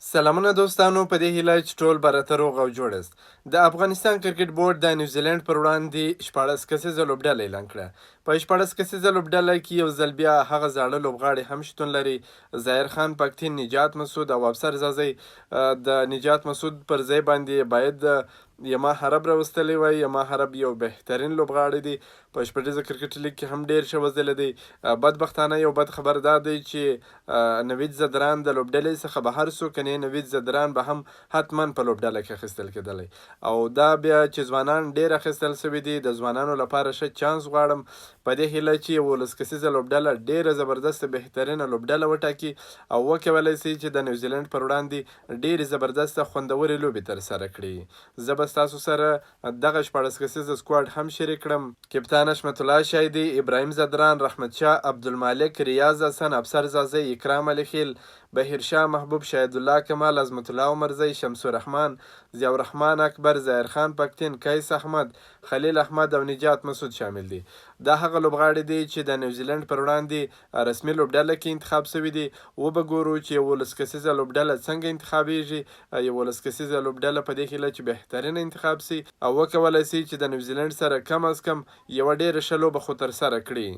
سلامونه دوستانو، په دې هیله چې ټول برته روغ او جوړ یاست. د افغانستان کرکټ بورډ د نیوزیلند پر وړاندې 14 کسیزه لوبډله اعلان کړه. په 14 کسیزه لوبډله کې یو ځل بیا هغه زاړه لوبغاړي هم شتون لري. ظاهر خان پښتين، نجات مسعود او افسر زازی. د نجات مسعود پر ځای باندې باید یما حرب راوستلی وای. یما حرب یو بهترین لوبغاړی دی، په شپږیزه کرکټ لیګ کې هم ډیر ښه وځلی دی. بدبختانه یو بد خبر دا دی چې نوید زدران د لوبډلې څخه بهر سو. کنې نوید زدران به هم حتما په لوبډله کې اخیستل کېدلی، او دا بیا چې ځوانان ډیر اخیستل سوي دي، د ځوانانو لپاره ښه چانس غواړم په دې هیله چې 17 کسیزه لوبډله ډیره زبردست بهترینه لوبډله وټاکي او وکولی سي چې د نیوزیلند پر وړاندې ډیرې زبردسته خوندورې لوبې ترسره کړي. زه به ستاسو سره دغه 14 کسیزه سکواډ هم شریک کړم. کپتان حشمت الله شایدي، ابراهیم زدران، رحمت شاه، عبدالمالک، ریاض حسن، افسر زازی، اکرام علي خیل، بهیر شاه محبوب، شهید الله کمال، عظمت الله عمرزی، شمس الرحمن، ضیاء الرحمن اکبر، ظاهر خان پښتين، قیس احمد، خلیل احمد او نجات مسعود شامل دي. دا هغه لوبغاړي دي چې د نیوزیلند پر وړاندې رسمي لوبډله کې انتخاب سوي دي. وبګورو چې 17 کسیزه لوبډله څنګه انتخابیږي. 17 کسیزه لوبډله په دې هیله چې بهترینه انتخاب سي او وکولی سي چې د نیوزیلند سره کم از کم یوه ډیره ښه لوبه خو ترسره کړي.